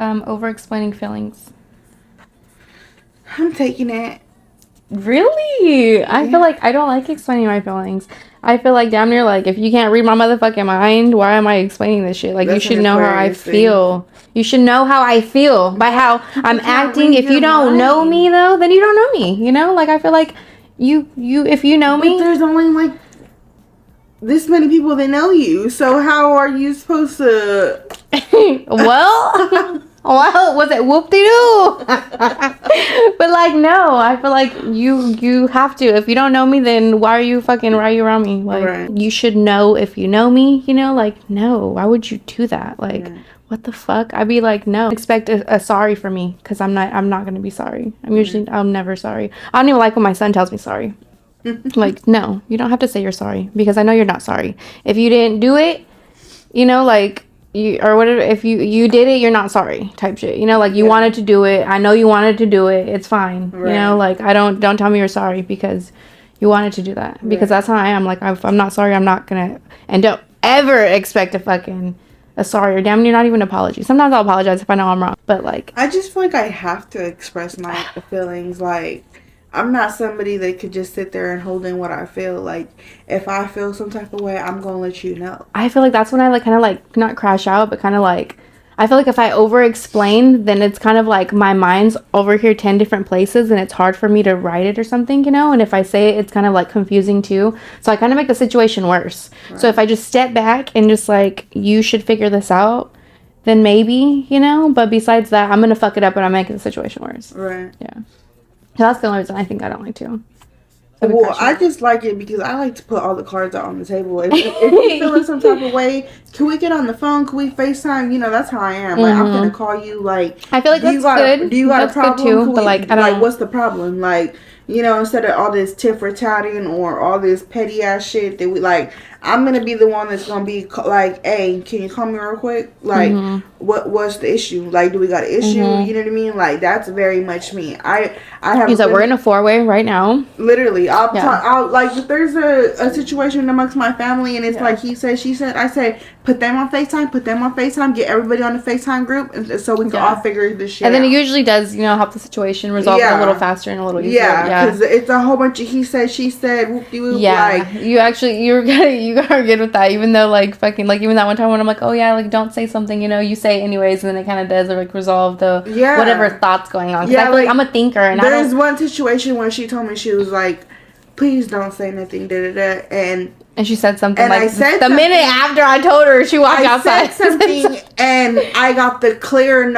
Over-explaining feelings. I'm taking it. Really? Yeah. I feel like I don't like explaining my feelings. I feel like damn near like if you can't read my motherfucking mind, why am I explaining this shit? Like you should know how I feel. You should know how I feel by how I'm acting. If you don't know me though, then you don't know me. You know? Like I feel like you if you know me. But there's only like this many people that know you. So how are you supposed to Well, was it whoop-de-doo? But like no, I feel like you have to. If you don't know me, then why are you around me? Like you should know if you know me, you know? Like no, why would you do that? Like what the fuck? I'd be like, no. Expect a sorry from me because I'm not gonna be sorry. I'm never sorry. I don't even like when my son tells me sorry. Like no, you don't have to say you're sorry because I know you're not sorry. If you didn't do it, you know, like you or whatever, if you did it, you're not sorry type shit, you know, like you wanted to do it. I know you wanted to do it. It's fine. You know, like I don't tell me you're sorry because you wanted to do that because that's how I am. Like if I'm not sorry, I'm not gonna. And don't ever expect a sorry or damn near not even an apology. Sometimes I'll apologize if I know I'm wrong, but like I just feel like I have to express my feelings. Like I'm not somebody that could just sit there and hold in what I feel. Like if I feel some type of way, I'm gonna let you know. I feel like that's when I like kind of like not crash out, but kind of like I feel like if I over explain, then it's kind of like my mind's over here 10 different places and it's hard for me to write it or something, you know? And if I say it, it's kind of like confusing too. So I kind of make the situation worse. So if I just step back and just like, you should figure this out, then maybe, you know? But besides that, I'm going to fuck it up and I'm making the situation worse. Right. Yeah. So that's the only reason I think I don't like to. Well, I just like it because I like to put all the cards out on the table. If you feel in some type of way, can we get on the phone? Can we FaceTime? You know, that's how I am. Like, I'm going to call you, like... I feel like that's good. Do you got a problem? Good too, but, like, I don't... Like, what's the problem? Like, you know, instead of all this tit-for-tatting or all this petty-ass shit that we, like... I'm going to be the one that's going to be like, hey, can you call me real quick? Like, what's the issue? Like, do we got an issue? You know what I mean? Like, that's very much me. I have... He's like, we're in a 4-way right now. Literally. I'll like, if there's a situation amongst my family and it's like he said, she said, I say, put them on FaceTime, get everybody on the FaceTime group and so we can all figure this shit out. And then it usually does, you know, help the situation resolve a little faster and a little easier. Yeah, because it's a whole bunch of he said, she said, whoop-de-whoop. Yeah, like, you are good with that, even though like fucking like even that one time when I'm like, oh yeah, like don't say something, you know, you say it anyways, and then it kind of does like resolve the whatever thoughts going on. Yeah, I feel like I'm a thinker, and there's one situation where she told me, she was like, please don't say nothing, and she said something like I said the minute after I told her, she walked outside. I said something and I got the clear